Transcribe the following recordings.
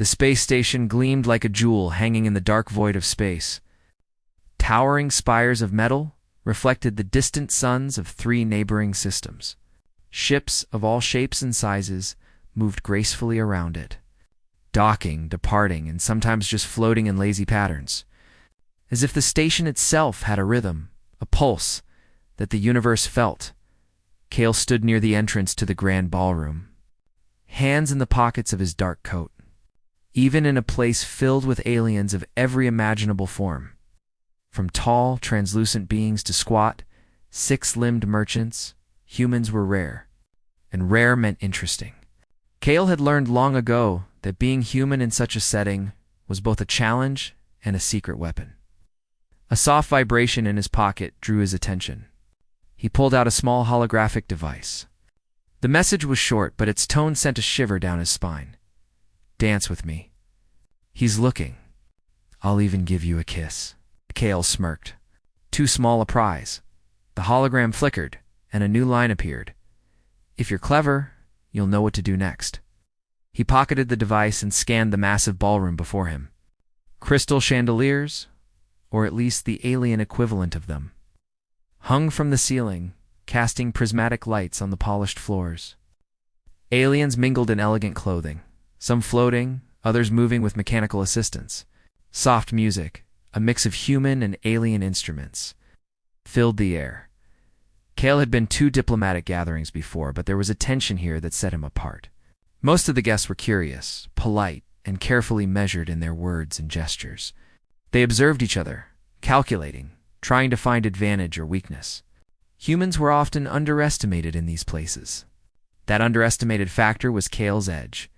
The space station gleamed like a jewel hanging in the dark void of space. Towering spires of metal reflected the distant suns of 3 neighboring systems. Ships of all shapes and sizes moved gracefully around it, docking, departing, and sometimes just floating in lazy patterns, as if the station itself had a rhythm, a pulse, that the universe felt. Cale stood near the entrance to the grand ballroom, hands in the pockets of his dark coat. Even in a place filled with aliens of every imaginable form, from tall, translucent beings to squat, 6-limbed merchants, humans were rare, and rare meant interesting. Cale had learned long ago that being human in such a setting was both a challenge and a secret weapon. A soft vibration in his pocket drew his attention. He pulled out a small holographic device. The message was short, but its tone sent a shiver down his spine. "Dance with me. He's looking. I'll even give you a kiss." Cale smirked. Too small a prize. The hologram flickered, and a new line appeared. "If you're clever, you'll know what to do next." He pocketed the device and scanned the massive ballroom before him. Crystal chandeliers, or at least the alien equivalent of them, hung from the ceiling, casting prismatic lights on the polished floors. Aliens mingled in elegant clothing, some floating, others moving with mechanical assistance. Soft music, a mix of human and alien instruments, filled the air. Cale had been to diplomatic gatherings before, but there was a tension here that set him apart. Most of the guests were curious, polite, and carefully measured in their words and gestures. They observed each other, calculating, trying to find advantage or weakness. Humans were often underestimated in these places. That underestimated factor was Cale's edge.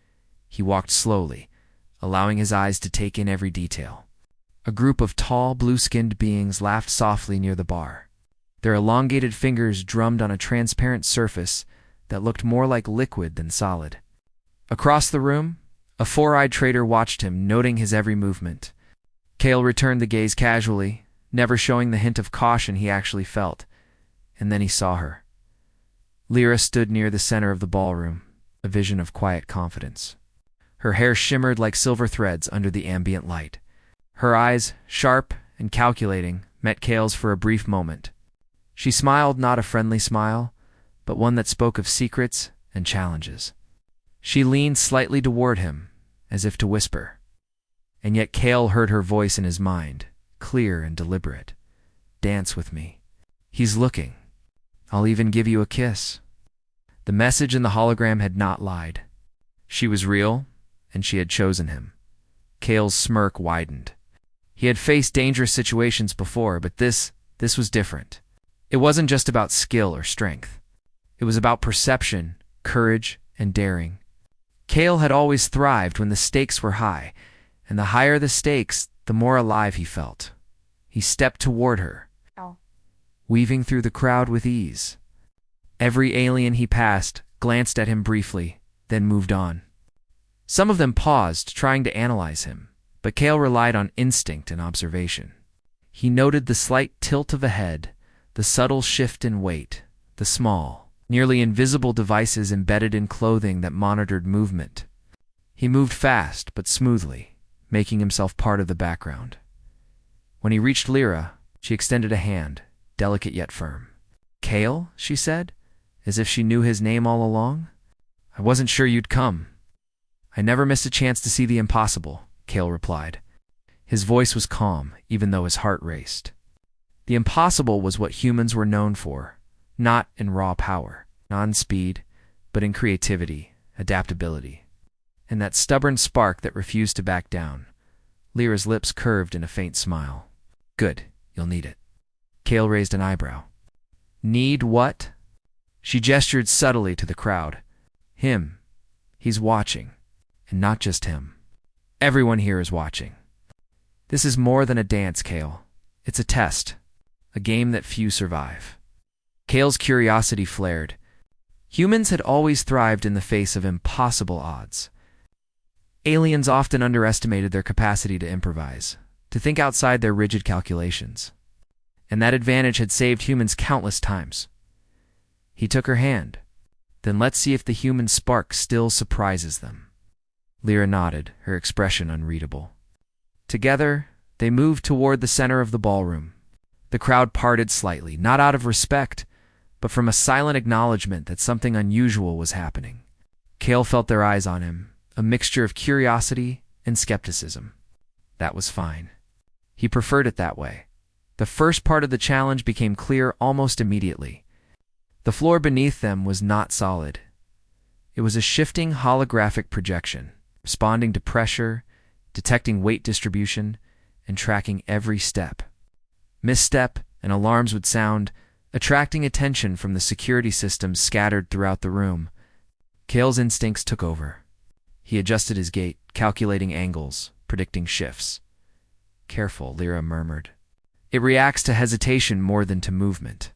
He walked slowly, allowing his eyes to take in every detail. A group of tall, blue-skinned beings laughed softly near the bar. Their elongated fingers drummed on a transparent surface that looked more like liquid than solid. Across the room, a 4-eyed trader watched him, noting his every movement. Cale returned the gaze casually, never showing the hint of caution he actually felt, and then he saw her. Lyra stood near the center of the ballroom, a vision of quiet confidence. Her hair shimmered like silver threads under the ambient light. Her eyes, sharp and calculating, met Cale's for a brief moment. She smiled, not a friendly smile, but one that spoke of secrets and challenges. She leaned slightly toward him, as if to whisper. And yet Cale heard her voice in his mind, clear and deliberate. "Dance with me. He's looking. I'll even give you a kiss." The message in the hologram had not lied. She was real, and she had chosen him. Cale's smirk widened. He had faced dangerous situations before, but this was different. It wasn't just about skill or strength. It was about perception, courage, and daring. Cale had always thrived when the stakes were high, and the higher the stakes, the more alive he felt. He stepped toward her, weaving through the crowd with ease. Every alien he passed glanced at him briefly, then moved on. Some of them paused, trying to analyze him, but Cale relied on instinct and observation. He noted the slight tilt of a head, the subtle shift in weight, the small, nearly invisible devices embedded in clothing that monitored movement. He moved fast but smoothly, making himself part of the background. When he reached Lyra, she extended a hand, delicate yet firm. "Cale?" she said, as if she knew his name all along. "I wasn't sure you'd come." "I never missed a chance to see the impossible," Cale replied. His voice was calm, even though his heart raced. The impossible was what humans were known for, not in raw power, not in speed, but in creativity, adaptability, and that stubborn spark that refused to back down. Lyra's lips curved in a faint smile. "Good, you'll need it." Cale raised an eyebrow. "Need what?" She gestured subtly to the crowd. "Him. He's watching. And not just him. Everyone here is watching. This is more than a dance, Cale. It's a test. A game that few survive." Cale's curiosity flared. Humans had always thrived in the face of impossible odds. Aliens often underestimated their capacity to improvise, to think outside their rigid calculations. And that advantage had saved humans countless times. He took her hand. "Then let's see if the human spark still surprises them." Lyra nodded, her expression unreadable. Together, they moved toward the center of the ballroom. The crowd parted slightly, not out of respect, but from a silent acknowledgement that something unusual was happening. Cale felt their eyes on him, a mixture of curiosity and skepticism. That was fine. He preferred it that way. The first part of the challenge became clear almost immediately. The floor beneath them was not solid. It was a shifting holographic projection, responding to pressure, detecting weight distribution, and tracking every step. Misstep and alarms would sound, attracting attention from the security systems scattered throughout the room. Cale's instincts took over. He adjusted his gait, calculating angles, predicting shifts. Careful, Lyra murmured. It reacts to hesitation more than to movement.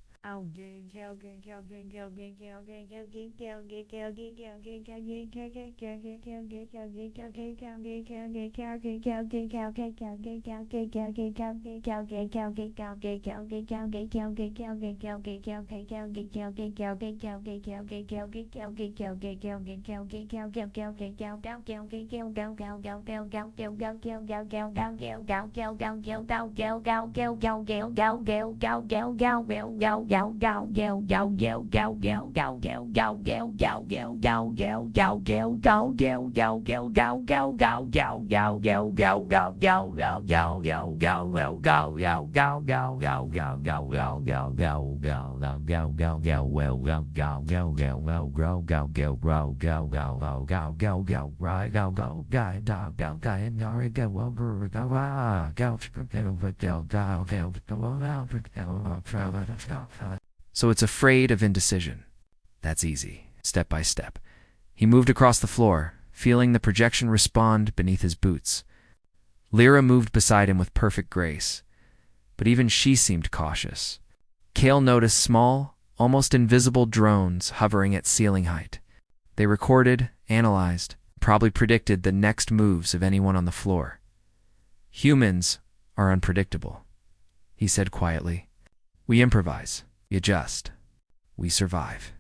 So it's afraid of indecision. That's easy, step by step. He moved across the floor, feeling the projection respond beneath his boots. Lyra moved beside him with perfect grace, but even she seemed cautious. Cale noticed small, almost invisible drones hovering at ceiling height. They recorded, analyzed, probably predicted the next moves of anyone on the floor. Humans are unpredictable, he said quietly. We improvise, we adjust, we survive.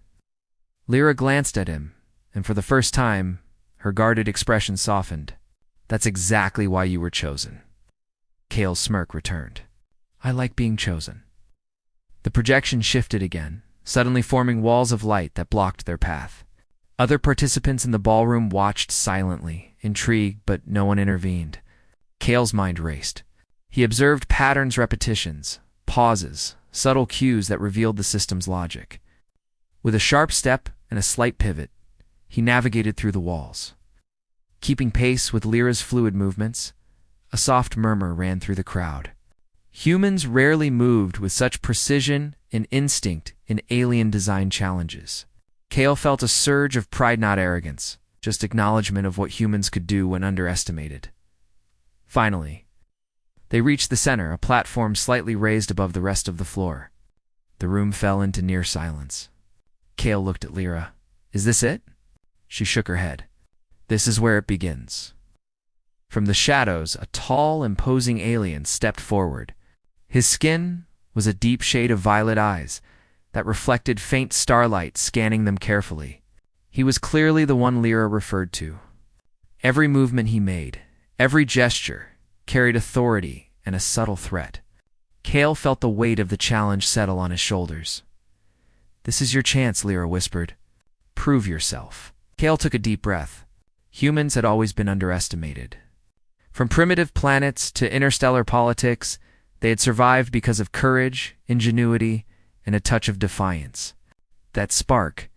Lyra glanced at him, and for the first time, her guarded expression softened. That's exactly why you were chosen. Cale's smirk returned. I like being chosen. The projection shifted again, suddenly forming walls of light that blocked their path. Other participants in the ballroom watched silently, intrigued, but no one intervened. Cale's mind raced. He observed patterns, repetitions, pauses, subtle cues that revealed the system's logic. With a sharp step and a slight pivot, he navigated through the walls. Keeping pace with Lyra's fluid movements, a soft murmur ran through the crowd. Humans rarely moved with such precision and instinct in alien design challenges. Cale felt a surge of pride, not arrogance, just acknowledgement of what humans could do when underestimated. Finally, they reached the center, a platform slightly raised above the rest of the floor. The room fell into near silence. Cale looked at Lyra. Is this it? She shook her head. This is where it begins. From the shadows, a tall, imposing alien stepped forward. His skin was a deep shade of violet eyes that reflected faint starlight, scanning them carefully. He was clearly the one Lyra referred to. Every movement he made, every gesture, carried authority and a subtle threat. Cale felt the weight of the challenge settle on his shoulders. This is your chance, Lyra whispered. Prove yourself. Cale took a deep breath. Humans had always been underestimated. From primitive planets to interstellar politics, they had survived because of courage, ingenuity, and a touch of defiance. That spark,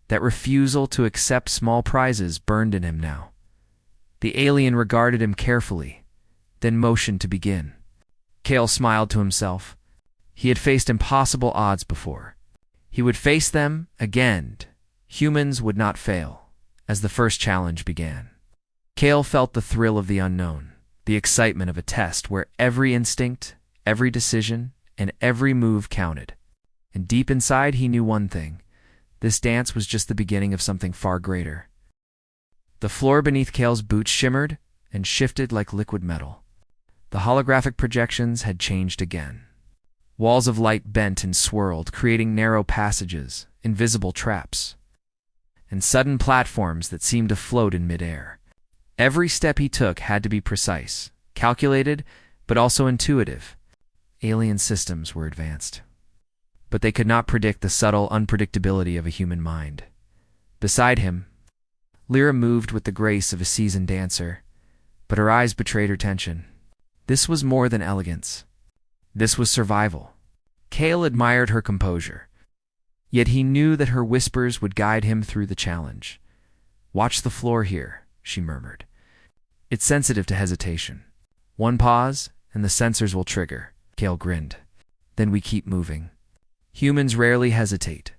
that refusal to accept small prizes burned in him now. The alien regarded him carefully, then motioned to begin. Cale smiled to himself. He had faced impossible odds before. He would face them again. Humans would not fail, as the first challenge began. Cale felt the thrill of the unknown, the excitement of a test where every instinct, every decision, and every move counted. And deep inside he knew one thing. This dance was just the beginning of something far greater. The floor beneath Cale's boots shimmered and shifted like liquid metal. The holographic projections had changed again. Walls of light bent and swirled, creating narrow passages, invisible traps, and sudden platforms that seemed to float in midair. Every step he took had to be precise, calculated, but also intuitive. Alien systems were advanced, but they could not predict the subtle unpredictability of a human mind. Beside him, Lyra moved with the grace of a seasoned dancer, but her eyes betrayed her tension. This was more than elegance. This was survival. Kale admired her composure, yet he knew that her whispers would guide him through the challenge. "Watch the floor here," she murmured. "It's sensitive to hesitation. One pause, and the sensors will trigger." Kale grinned. "Then we keep moving. Humans rarely hesitate."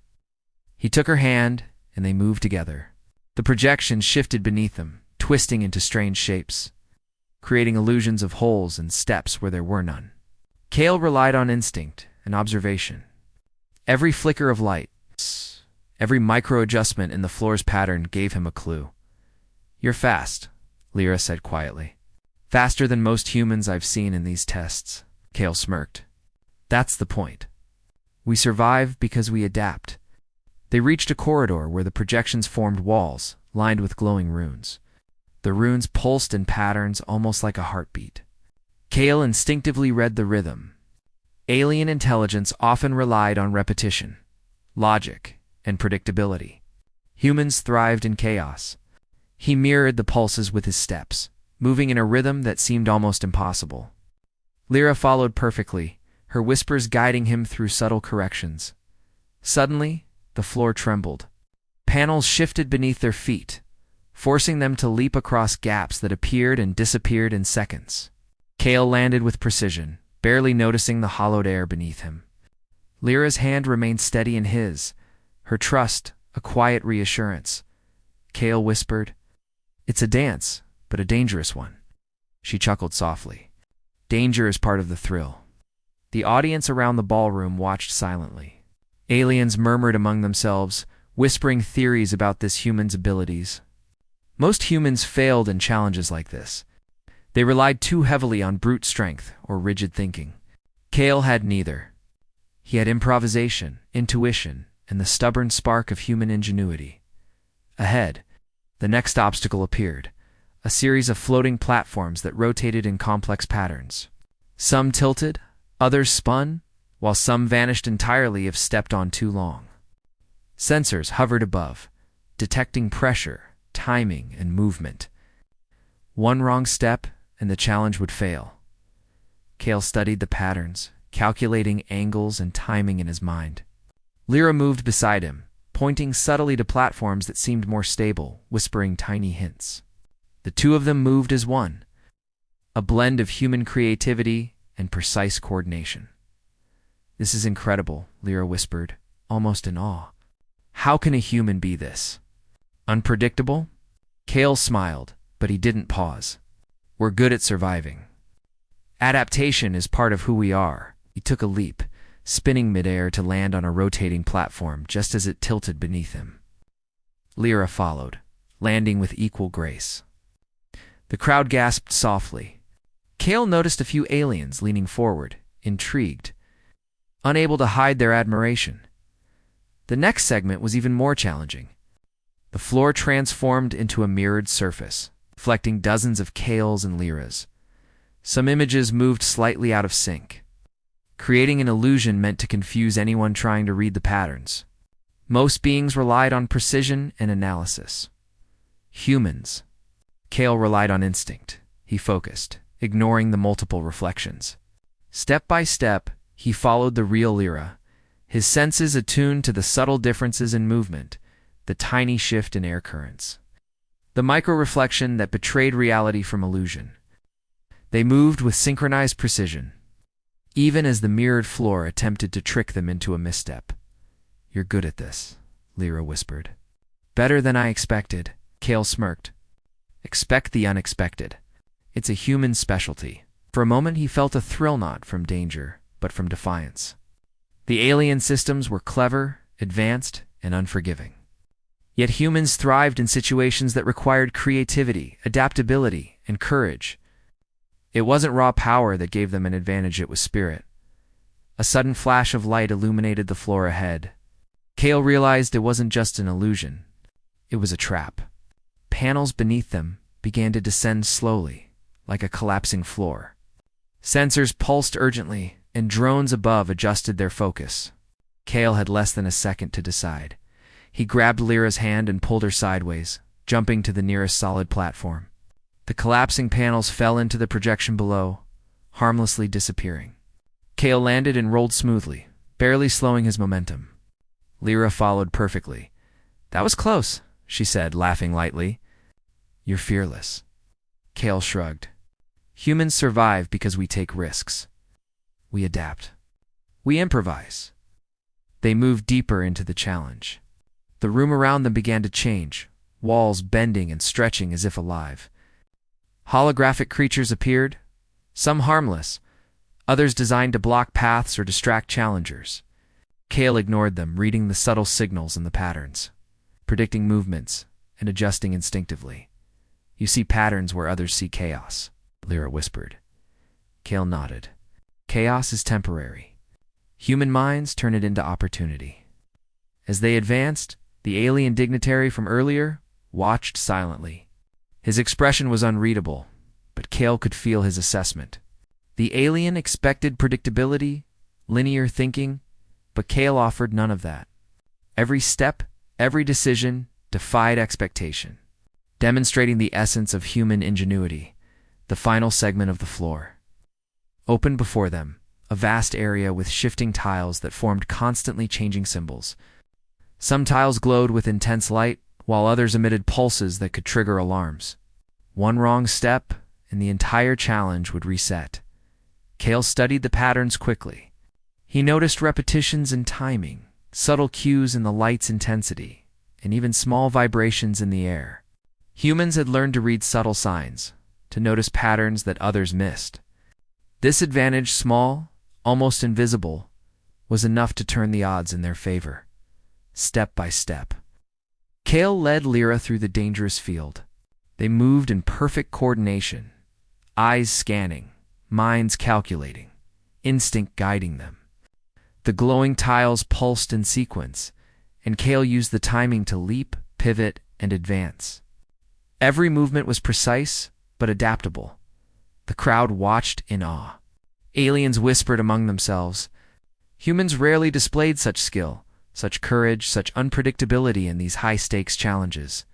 He took her hand, and they moved together. The projections shifted beneath them, twisting into strange shapes, creating illusions of holes and steps where there were none. Kale relied on instinct and observation. Every flicker of light, every micro-adjustment in the floor's pattern gave him a clue. "You're fast," Lyra said quietly. "Faster than most humans I've seen in these tests." Kale smirked. "That's the point. We survive because we adapt." They reached a corridor where the projections formed walls, lined with glowing runes. The runes pulsed in patterns almost like a heartbeat. Kale instinctively read the rhythm. Alien intelligence often relied on repetition, logic, and predictability. Humans thrived in chaos. He mirrored the pulses with his steps, moving in a rhythm that seemed almost impossible. Lyra followed perfectly, her whispers guiding him through subtle corrections. Suddenly, the floor trembled. Panels shifted beneath their feet, forcing them to leap across gaps that appeared and disappeared in seconds. Kale landed with precision, barely noticing the hollowed air beneath him. Lyra's hand remained steady in his, her trust a quiet reassurance. Kale whispered, "It's a dance, but a dangerous one." She chuckled softly. "Danger is part of the thrill." The audience around the ballroom watched silently. Aliens murmured among themselves, whispering theories about this human's abilities. Most humans failed in challenges like this. They relied too heavily on brute strength or rigid thinking. Kale had neither. He had improvisation, intuition, and the stubborn spark of human ingenuity. Ahead, the next obstacle appeared, a series of floating platforms that rotated in complex patterns. Some tilted, others spun, while some vanished entirely if stepped on too long. Sensors hovered above, detecting pressure, timing, and movement. One wrong step, and the challenge would fail. Kale studied the patterns, calculating angles and timing in his mind. Lyra moved beside him, pointing subtly to platforms that seemed more stable, whispering tiny hints. The two of them moved as one, a blend of human creativity and precise coordination. "This is incredible," Lyra whispered, almost in awe. "How can a human be this? Unpredictable?" Kale smiled, but he didn't pause. "We're good at surviving. Adaptation is part of who we are." He took a leap, spinning midair to land on a rotating platform just as it tilted beneath him. Lyra followed, landing with equal grace. The crowd gasped softly. Kale noticed a few aliens leaning forward, intrigued, unable to hide their admiration. The next segment was even more challenging. The floor transformed into a mirrored surface, reflecting dozens of Kales and Lyras. Some images moved slightly out of sync, creating an illusion meant to confuse anyone trying to read the patterns. Most beings relied on precision and analysis. Humans. Kale relied on instinct. He focused, ignoring the multiple reflections. Step by step, he followed the real Lyra, his senses attuned to the subtle differences in movement, the tiny shift in air currents, the micro-reflection that betrayed reality from illusion. They moved with synchronized precision, even as the mirrored floor attempted to trick them into a misstep. "You're good at this," Lyra whispered. "Better than I expected," Kale smirked. "Expect the unexpected. It's a human specialty." For a moment he felt a thrill, not from danger, but from defiance. The alien systems were clever, advanced, and unforgiving. Yet humans thrived in situations that required creativity, adaptability, and courage. It wasn't raw power that gave them an advantage, it was spirit. A sudden flash of light illuminated the floor ahead. Kale realized it wasn't just an illusion. It was a trap. Panels beneath them, began to descend slowly, like a collapsing floor. Sensors pulsed urgently, and drones above adjusted their focus. Kale had less than a second to decide. He grabbed Lyra's hand and pulled her sideways, jumping to the nearest solid platform. The collapsing panels fell into the projection below, harmlessly disappearing. Kale landed and rolled smoothly, barely slowing his momentum. Lyra followed perfectly. "That was close," she said, laughing lightly. "You're fearless." Kale shrugged. "Humans survive because we take risks. We adapt. We improvise." They moved deeper into the challenge. The room around them began to change, walls bending and stretching as if alive. Holographic creatures appeared, some harmless, others designed to block paths or distract challengers. Kale ignored them, reading the subtle signals and the patterns, predicting movements, and adjusting instinctively. "You see patterns where others see chaos," Lyra whispered. Kale nodded. "Chaos is temporary. Human minds turn it into opportunity." As they advanced, the alien dignitary from earlier watched silently. His expression was unreadable, but Kale could feel his assessment. The alien expected predictability, linear thinking, but Kale offered none of that. Every step, every decision defied expectation, demonstrating the essence of human ingenuity. The final segment of the floor opened before them, a vast area with shifting tiles that formed constantly changing symbols. Some tiles glowed with intense light, while others emitted pulses that could trigger alarms. One wrong step, and the entire challenge would reset. Kale studied the patterns quickly. He noticed repetitions in timing, subtle cues in the light's intensity, and even small vibrations in the air. Humans had learned to read subtle signs, to notice patterns that others missed. This advantage, small, almost invisible, was enough to turn the odds in their favor. Step by step, Kale led Lyra through the dangerous field. They moved in perfect coordination, eyes scanning, minds calculating, instinct guiding them. The glowing tiles pulsed in sequence, and Kale used the timing to leap, pivot, and advance. Every movement was precise, but adaptable. The crowd watched in awe. Aliens whispered among themselves. Humans rarely displayed such skill, such courage, such unpredictability in these high-stakes challenges.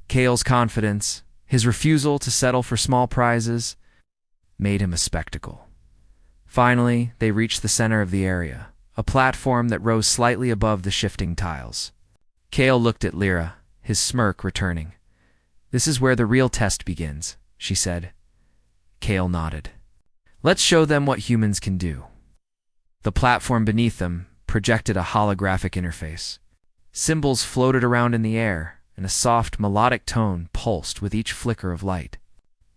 Kale's confidence, his refusal to settle for small prizes, made him a spectacle. Finally, they reached the center of the area, a platform that rose slightly above the shifting tiles. Kale looked at Lyra, his smirk returning. "This is where the real test begins," she said. Kale nodded. "Let's show them what humans can do." The platform beneath them projected a holographic interface. Symbols floated around in the air, and a soft, melodic tone pulsed with each flicker of light.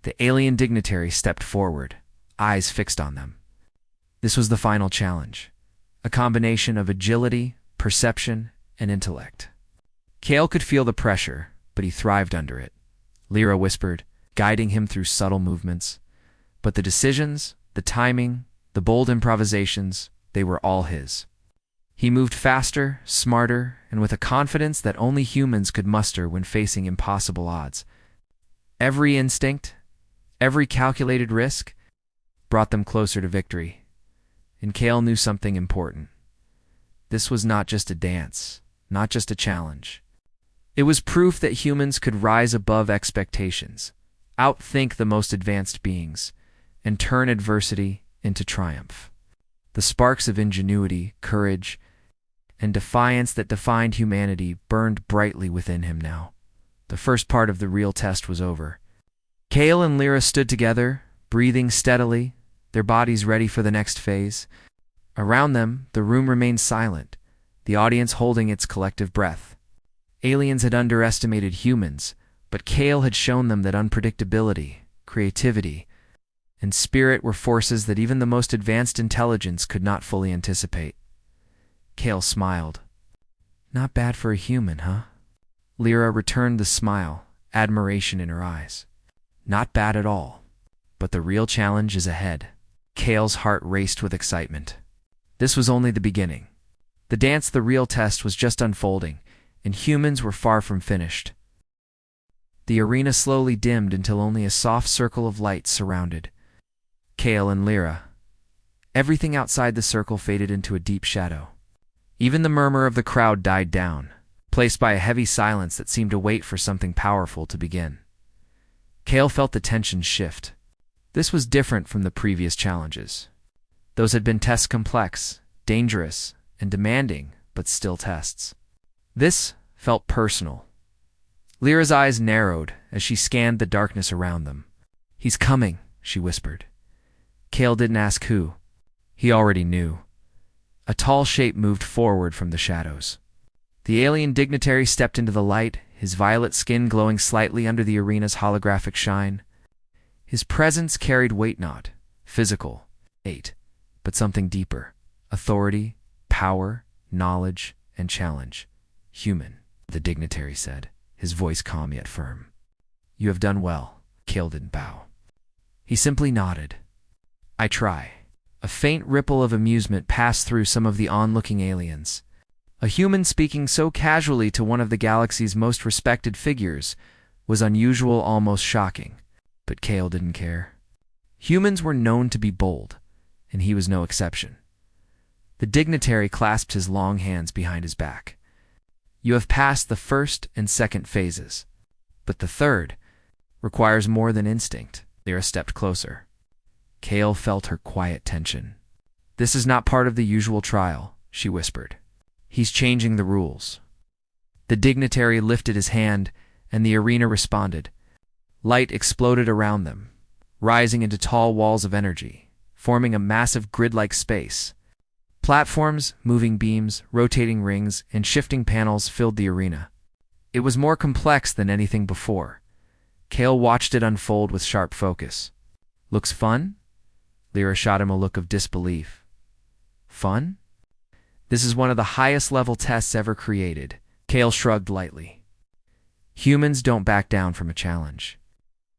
The alien dignitary stepped forward, eyes fixed on them. This was the final challenge, a combination of agility, perception, and intellect. Kale could feel the pressure, but he thrived under it. Lyra whispered, guiding him through subtle movements. But the decisions, the timing, the bold improvisations, they were all his. He moved faster, smarter, and with a confidence that only humans could muster when facing impossible odds. Every instinct, every calculated risk, brought them closer to victory. And Kale knew something important. This was not just a dance, not just a challenge. It was proof that humans could rise above expectations, outthink the most advanced beings, and turn adversity into triumph. The sparks of ingenuity, courage, and defiance that defined humanity burned brightly within him now. The first part of the real test was over. Kale and Lyra stood together, breathing steadily, their bodies ready for the next phase. Around them, the room remained silent, the audience holding its collective breath. Aliens had underestimated humans, but Kale had shown them that unpredictability, creativity, and spirit were forces that even the most advanced intelligence could not fully anticipate. Kale smiled. "Not bad for a human, huh?" Lyra returned the smile, admiration in her eyes. "Not bad at all. But the real challenge is ahead." Kale's heart raced with excitement. This was only the beginning. The dance, the real test, was just unfolding, and humans were far from finished. The arena slowly dimmed until only a soft circle of light surrounded Kale and Lyra. Everything outside the circle faded into a deep shadow. Even the murmur of the crowd died down, placed by a heavy silence that seemed to wait for something powerful to begin. Kale felt the tension shift. This was different from the previous challenges. Those had been tests complex, dangerous, and demanding, but still tests. This felt personal. Lyra's eyes narrowed as she scanned the darkness around them. "He's coming," she whispered. Kale didn't ask who. He already knew. A tall shape moved forward from the shadows. The alien dignitary stepped into the light, his violet skin glowing slightly under the arena's holographic shine. His presence carried weight, not physical, but something deeper: authority, power, knowledge, and challenge. "Human," the dignitary said, his voice calm yet firm. "You have done well." Kale didn't bow. He simply nodded. "I try." A faint ripple of amusement passed through some of the onlooking aliens. A human speaking so casually to one of the galaxy's most respected figures was unusual, almost shocking. But Kale didn't care. Humans were known to be bold, and he was no exception. The dignitary clasped his long hands behind his back. "You have passed the first and second phases, but the third requires more than instinct." Lyra stepped closer. Kale felt her quiet tension. "This is not part of the usual trial," she whispered. "He's changing the rules." The dignitary lifted his hand, and the arena responded. Light exploded around them, rising into tall walls of energy, forming a massive grid-like space. Platforms, moving beams, rotating rings, and shifting panels filled the arena. It was more complex than anything before. Kale watched it unfold with sharp focus. "Looks fun?" Lyra shot him a look of disbelief. "Fun? This is one of the highest-level tests ever created." Kale shrugged lightly. "Humans don't back down from a challenge."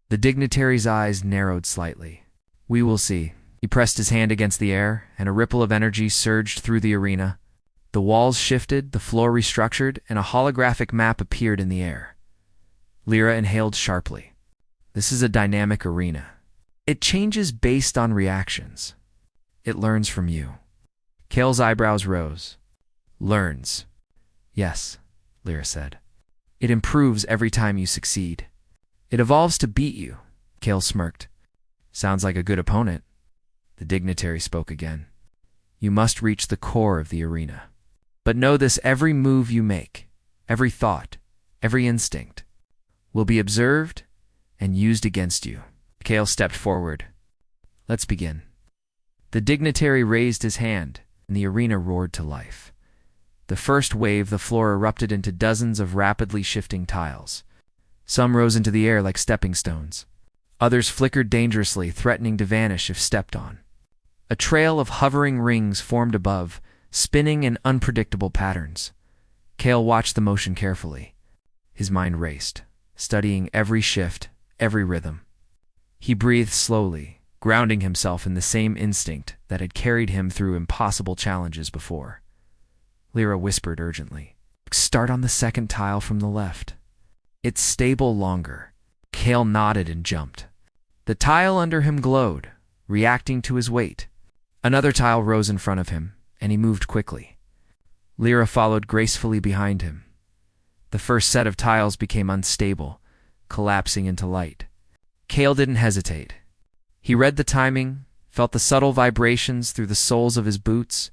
The dignitary's eyes narrowed slightly. "We will see." He pressed his hand against the air, and a ripple of energy surged through the arena. The walls shifted, the floor restructured, and a holographic map appeared in the air. Lyra inhaled sharply. "This is a dynamic arena. It changes based on reactions. It learns from you." Kale's eyebrows rose. "Learns." "Yes," Lyra said. "It improves every time you succeed. It evolves to beat you." Kale smirked. "Sounds like a good opponent." The dignitary spoke again. "You must reach the core of the arena. But know this: every move you make, every thought, every instinct, will be observed and used against you." Kale stepped forward. "Let's begin." The dignitary raised his hand, and the arena roared to life. The first wave, the floor erupted into dozens of rapidly shifting tiles. Some rose into the air like stepping stones. Others flickered dangerously, threatening to vanish if stepped on. A trail of hovering rings formed above, spinning in unpredictable patterns. Kale watched the motion carefully. His mind raced, studying every shift, every rhythm. He breathed slowly, grounding himself in the same instinct that had carried him through impossible challenges before. Lyra whispered urgently, "Start on the second tile from the left. It's stable longer." Kale nodded and jumped. The tile under him glowed, reacting to his weight. Another tile rose in front of him, and he moved quickly. Lyra followed gracefully behind him. The first set of tiles became unstable, collapsing into light. Kale didn't hesitate. He read the timing, felt the subtle vibrations through the soles of his boots,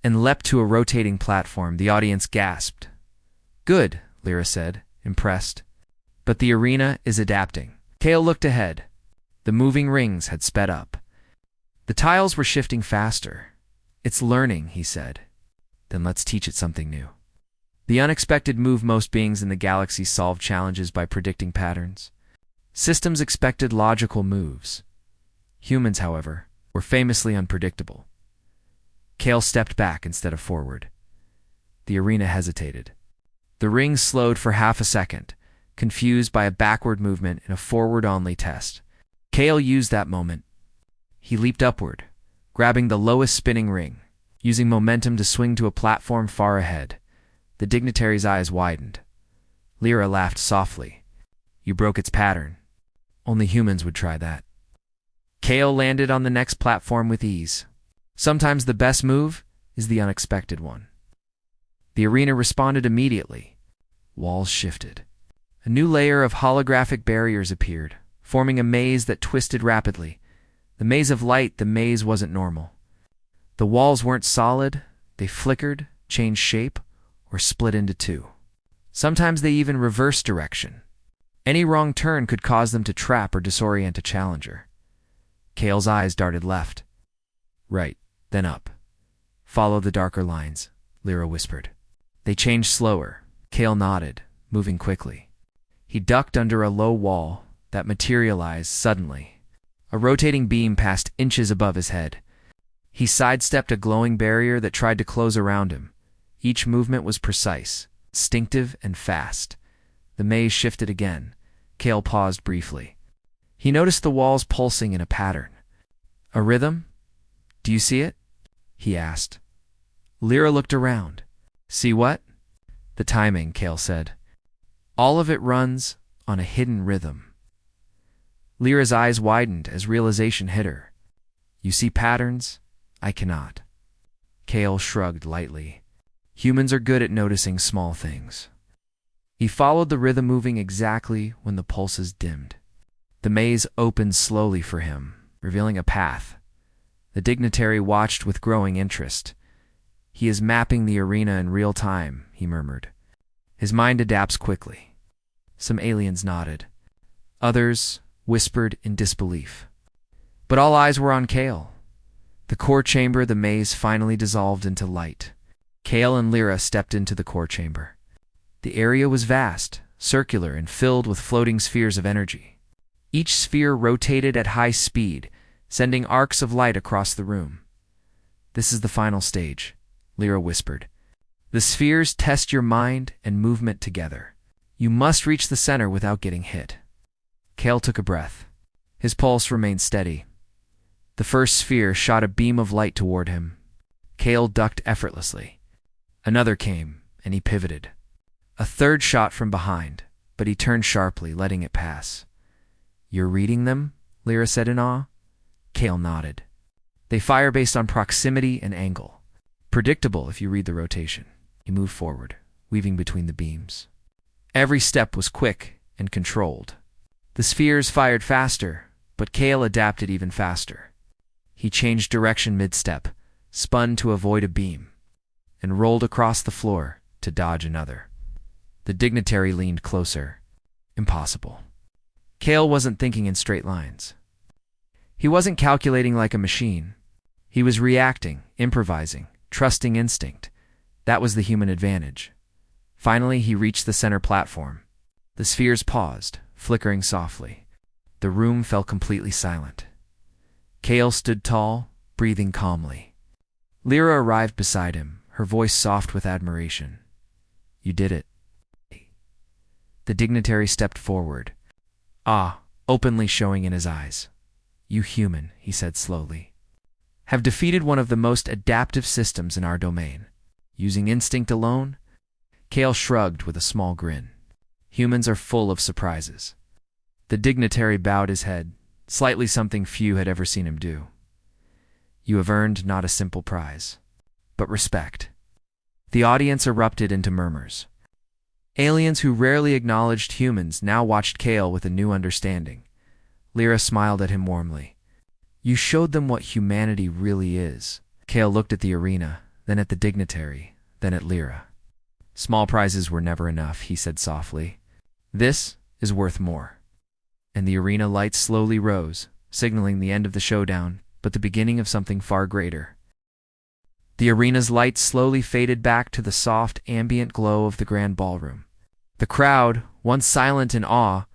and leapt to a rotating platform. The audience gasped. "Good," Lyra said, impressed. "But the arena is adapting." Kale looked ahead. The moving rings had sped up. The tiles were shifting faster. "It's learning," he said. "Then let's teach it something new." The unexpected moved. Most beings in the galaxy solved challenges by predicting patterns. Systems expected logical moves. Humans, however, were famously unpredictable. Kale stepped back instead of forward. The arena hesitated. The rings slowed for half a second, confused by a backward movement in a forward-only test. Kale used that moment. He leaped upward, grabbing the lowest spinning ring, using momentum to swing to a platform far ahead. The dignitary's eyes widened. Lyra laughed softly. You broke its pattern. Only humans would try that. Kale landed on the next platform with ease. Sometimes the best move is the unexpected one. The arena responded immediately. Walls shifted. A new layer of holographic barriers appeared, forming a maze that twisted rapidly. The maze of light, the maze wasn't normal. The walls weren't solid, they flickered, changed shape, or split into two. Sometimes they even reversed direction. Any wrong turn could cause them to trap or disorient a challenger. Kale's eyes darted left. Right, then up. Follow the darker lines, Lyra whispered. They changed slower. Kale nodded, moving quickly. He ducked under a low wall that materialized suddenly. A rotating beam passed inches above his head. He sidestepped a glowing barrier that tried to close around him. Each movement was precise, instinctive, and fast. The maze shifted again. Kale paused briefly. He noticed the walls pulsing in a pattern. A rhythm? Do you see it? He asked. Lyra looked around. See what? The timing, Kale said. All of it runs on a hidden rhythm. Lyra's eyes widened as realization hit her. You see patterns? I cannot. Kale shrugged lightly. Humans are good at noticing small things. He followed the rhythm, moving exactly when the pulses dimmed. The maze opened slowly for him, revealing a path. The dignitary watched with growing interest. He is mapping the arena in real time, he murmured. His mind adapts quickly. Some aliens nodded. Others whispered in disbelief. But all eyes were on Kale. The core chamber, the maze finally dissolved into light. Kale and Lyra stepped into the core chamber. The area was vast, circular, and filled with floating spheres of energy. Each sphere rotated at high speed, sending arcs of light across the room. This is the final stage, Lyra whispered. The spheres test your mind and movement together. You must reach the center without getting hit. Kale took a breath. His pulse remained steady. The first sphere shot a beam of light toward him. Kale ducked effortlessly. Another came, and he pivoted. A third shot from behind, but he turned sharply, letting it pass. You're reading them? Lyra said in awe. Kale nodded. They fire based on proximity and angle. Predictable if you read the rotation. He moved forward, weaving between the beams. Every step was quick and controlled. The spheres fired faster, but Kale adapted even faster. He changed direction mid-step, spun to avoid a beam, and rolled across the floor to dodge another. The dignitary leaned closer. Impossible. Kale wasn't thinking in straight lines. He wasn't calculating like a machine. He was reacting, improvising, trusting instinct. That was the human advantage. Finally, he reached the center platform. The spheres paused, flickering softly. The room fell completely silent. Kale stood tall, breathing calmly. Lyra arrived beside him, her voice soft with admiration. You did it. The dignitary stepped forward. Openly showing in his eyes. You human, he said slowly, have defeated one of the most adaptive systems in our domain. Using instinct alone? Kale shrugged with a small grin. Humans are full of surprises. The dignitary bowed his head, slightly something few had ever seen him do. You have earned not a simple prize, but respect. The audience erupted into murmurs. Aliens who rarely acknowledged humans now watched Kale with a new understanding. Lyra smiled at him warmly. You showed them what humanity really is. Kale looked at the arena, then at the dignitary, then at Lyra. Small prizes were never enough, he said softly. This is worth more. And the arena lights slowly rose, signaling the end of the showdown, but the beginning of something far greater. The arena's lights slowly faded back to the soft, ambient glow of the grand ballroom. The crowd, once silent in awe,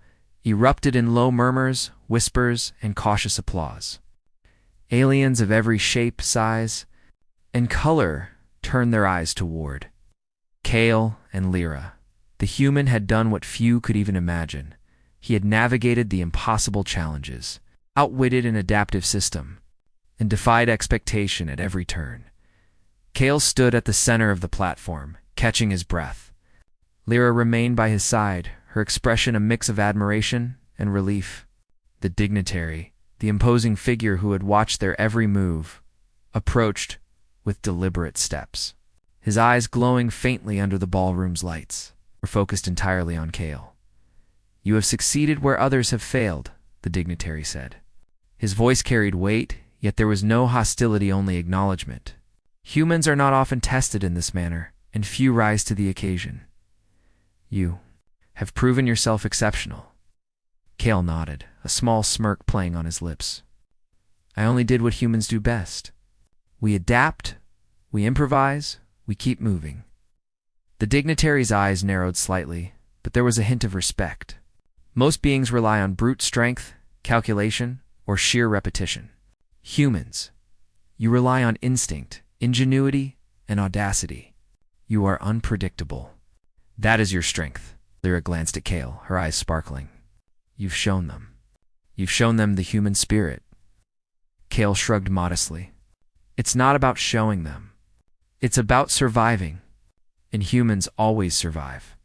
erupted in low murmurs, whispers, and cautious applause. Aliens of every shape, size, and color turned their eyes toward Kale and Lyra. The human had done what few could even imagine. He had navigated the impossible challenges, outwitted an adaptive system, and defied expectation at every turn. Kale stood at the center of the platform, catching his breath. Lyra remained by his side, her expression a mix of admiration and relief. The dignitary, the imposing figure who had watched their every move, approached with deliberate steps. His eyes glowing faintly under the ballroom's lights were focused entirely on Kale. "You have succeeded where others have failed," the dignitary said. His voice carried weight, yet there was no hostility, only acknowledgement. Humans are not often tested in this manner, and few rise to the occasion. "You have proven yourself exceptional." Kale nodded, a small smirk playing on his lips. "I only did what humans do best. We adapt, we improvise, we keep moving." The dignitary's eyes narrowed slightly, but there was a hint of respect. Most beings rely on brute strength, calculation, or sheer repetition. Humans, you rely on instinct, ingenuity, and audacity. You are unpredictable. That is your strength. Lyra glanced at Kale, her eyes sparkling. "You've shown them. You've shown them the human spirit." Kale shrugged modestly. "It's not about showing them. It's about surviving. And humans always survive."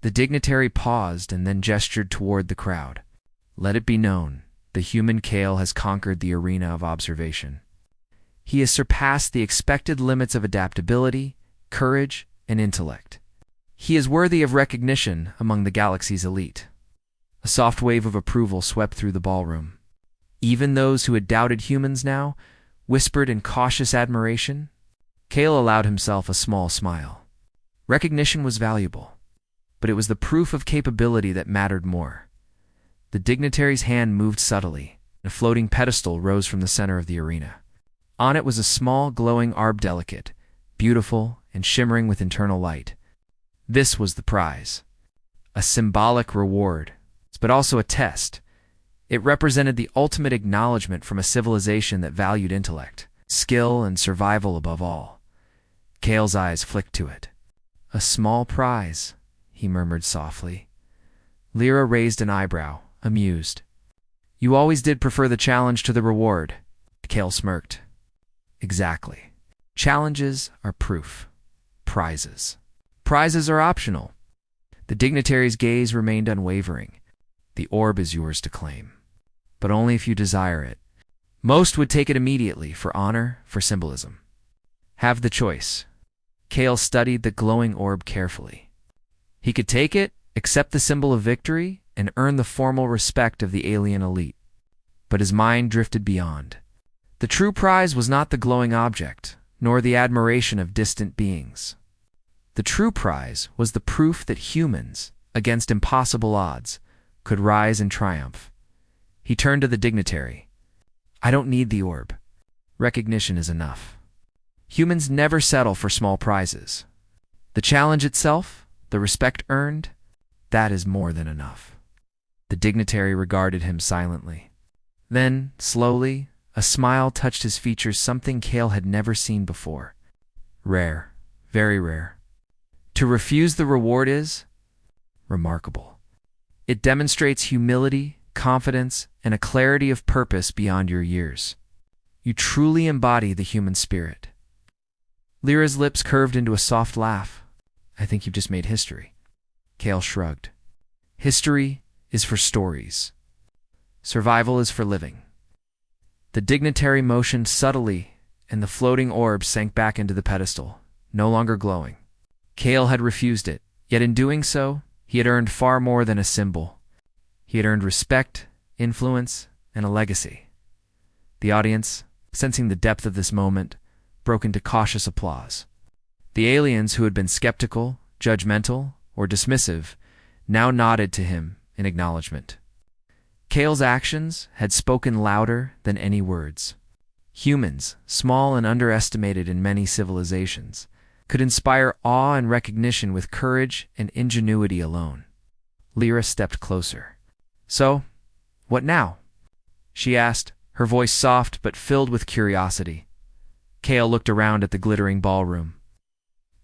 The dignitary paused and then gestured toward the crowd. "Let it be known, the human Kale has conquered the arena of observation. He has surpassed the expected limits of adaptability, courage, and intellect. He is worthy of recognition among the galaxy's elite." A soft wave of approval swept through the ballroom. Even those who had doubted humans now whispered in cautious admiration. Kale allowed himself a small smile. Recognition was valuable, but it was the proof of capability that mattered more. The dignitary's hand moved subtly, and a floating pedestal rose from the center of the arena. On it was a small, glowing orb, delicate, beautiful, and shimmering with internal light. This was the prize. A symbolic reward, but also a test. It represented the ultimate acknowledgement from a civilization that valued intellect, skill, and survival above all. Kale's eyes flicked to it. "A small prize," he murmured softly. Lyra raised an eyebrow, amused. "You always did prefer the challenge to the reward." Kale smirked. "Exactly. Challenges are proof. Prizes are optional." The dignitary's gaze remained unwavering. "The orb is yours to claim, but only if you desire it. Most would take it immediately, for honor, for symbolism. Have the choice." Kale studied the glowing orb carefully. He could take it, accept the symbol of victory, and earn the formal respect of the alien elite. But his mind drifted beyond. The true prize was not the glowing object, nor the admiration of distant beings. The true prize was the proof that humans, against impossible odds, could rise and triumph. He turned to the dignitary. "I don't need the orb. Recognition is enough. Humans never settle for small prizes. The challenge itself, the respect earned, that is more than enough." The dignitary regarded him silently. Then, slowly, a smile touched his features, something Kale had never seen before. "Rare, very rare. To refuse the reward is remarkable. It demonstrates humility, confidence, and a clarity of purpose beyond your years. You truly embody the human spirit." Lyra's lips curved into a soft laugh. "I think you've just made history." Kale shrugged. "History is for stories. Survival is for living." The dignitary motioned subtly, and the floating orb sank back into the pedestal, no longer glowing. Kale had refused it, yet in doing so, he had earned far more than a symbol. He had earned respect, influence, and a legacy. The audience, sensing the depth of this moment, broke into cautious applause. The aliens who had been skeptical, judgmental, or dismissive now nodded to him in acknowledgement. Kale's actions had spoken louder than any words. Humans, small and underestimated in many civilizations, could inspire awe and recognition with courage and ingenuity alone. Lyra stepped closer. "So, what now?" she asked, her voice soft but filled with curiosity. Kale looked around at the glittering ballroom,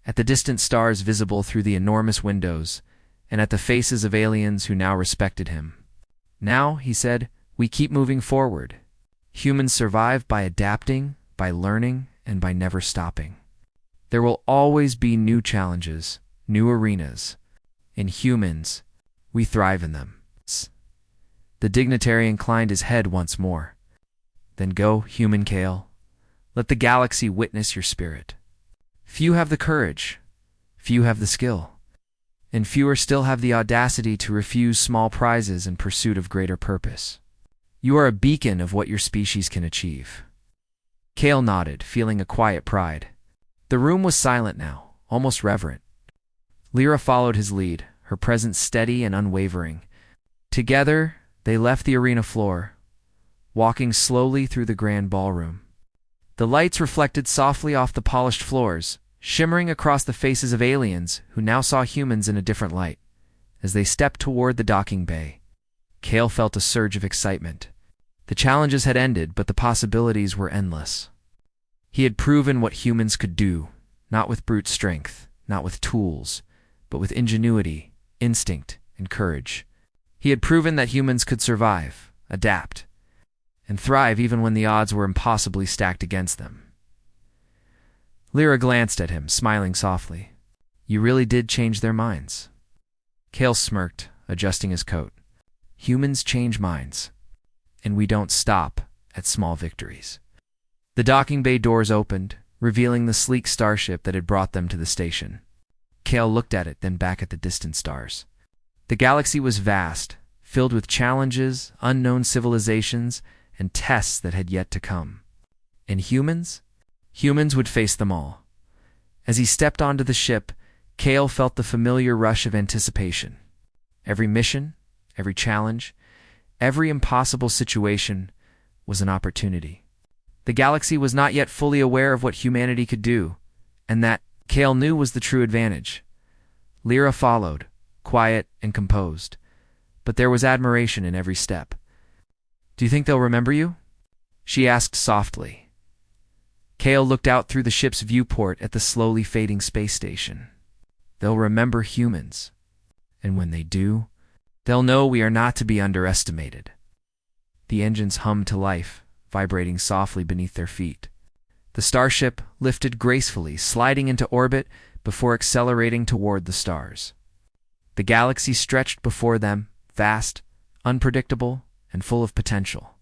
at the distant stars visible through the enormous windows, and at the faces of aliens who now respected him. "Now," he said, "we keep moving forward. Humans survive by adapting, by learning, and by never stopping. There will always be new challenges, new arenas, and humans, We thrive in them. The dignitary inclined his head once more. Then go, human Kale. Let the galaxy witness your spirit. Few have the courage, few have the skill, and fewer still have the audacity to refuse small prizes in pursuit of greater purpose. You are a beacon of what your species can achieve. Kale nodded, feeling a quiet pride. The room was silent now, almost reverent. Lyra followed his lead, her presence steady and unwavering. Together, they left the arena floor, walking slowly through the grand ballroom. The lights reflected softly off the polished floors, shimmering across the faces of aliens who now saw humans in a different light. As they stepped toward the docking bay, Kale felt a surge of excitement. The challenges had ended, but the possibilities were endless. He had proven what humans could do, not with brute strength, not with tools, but with ingenuity, instinct, and courage. He had proven that humans could survive, adapt, and thrive even when the odds were impossibly stacked against them. Lyra glanced at him, smiling softly. You really did change their minds. Kale smirked, adjusting his coat. Humans change minds, and we don't stop at small victories. The docking bay doors opened, revealing the sleek starship that had brought them to the station. Kale looked at it, then back at the distant stars. The galaxy was vast, filled with challenges, unknown civilizations, and tests that had yet to come. And humans? Humans would face them all. As he stepped onto the ship, Kale felt the familiar rush of anticipation. Every mission, every challenge, every impossible situation was an opportunity. The galaxy was not yet fully aware of what humanity could do, and that, Kale knew, was the true advantage. Lyra followed, quiet and composed, but there was admiration in every step. Do you think they'll remember you? She asked softly. Kale looked out through the ship's viewport at the slowly fading space station. They'll remember humans, and when they do, they'll know we are not to be underestimated. The engines hummed to life, vibrating softly beneath their feet. The starship lifted gracefully, sliding into orbit before accelerating toward the stars. The galaxy stretched before them, vast, unpredictable, and full of potential.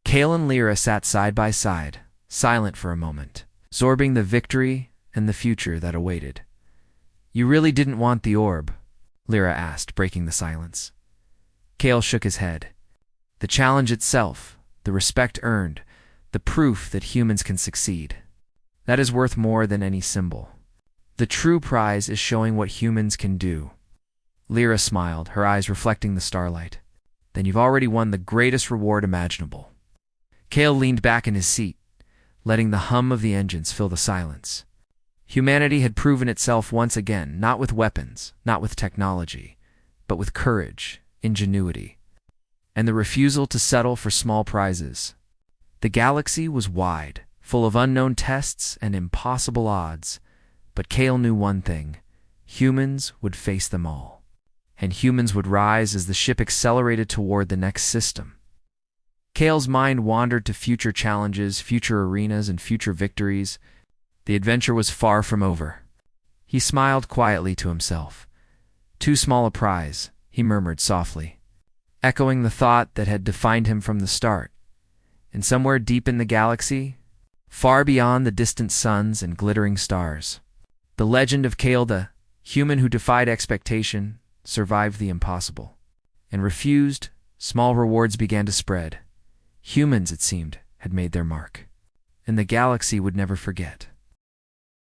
Kale and Lyra sat side by side, silent for a moment, absorbing the victory and the future that awaited. You really didn't want the orb? Lyra asked, breaking the silence. Kale shook his head. The challenge itself, the respect earned, the proof that humans can succeed. That is worth more than any symbol. The true prize is showing what humans can do. Lyra smiled, her eyes reflecting the starlight. Then you've already won the greatest reward imaginable. Kale leaned back in his seat, letting the hum of the engines fill the silence. Humanity had proven itself once again, not with weapons, not with technology, but with courage, ingenuity, and the refusal to settle for small prizes. The galaxy was wide, full of unknown tests and impossible odds, but Kale knew one thing: humans would face them all, and humans would rise as the ship accelerated toward the next system. Kale's mind wandered to future challenges, future arenas, and future victories. The adventure was far from over. He smiled quietly to himself. Too small a prize, he murmured softly, echoing the thought that had defined him from the start. And somewhere deep in the galaxy, far beyond the distant suns and glittering stars, the legend of Kale, the human who defied expectation, survived the impossible, and refused. Small rewards began to spread. Humans, it seemed, had made their mark, and the galaxy would never forget.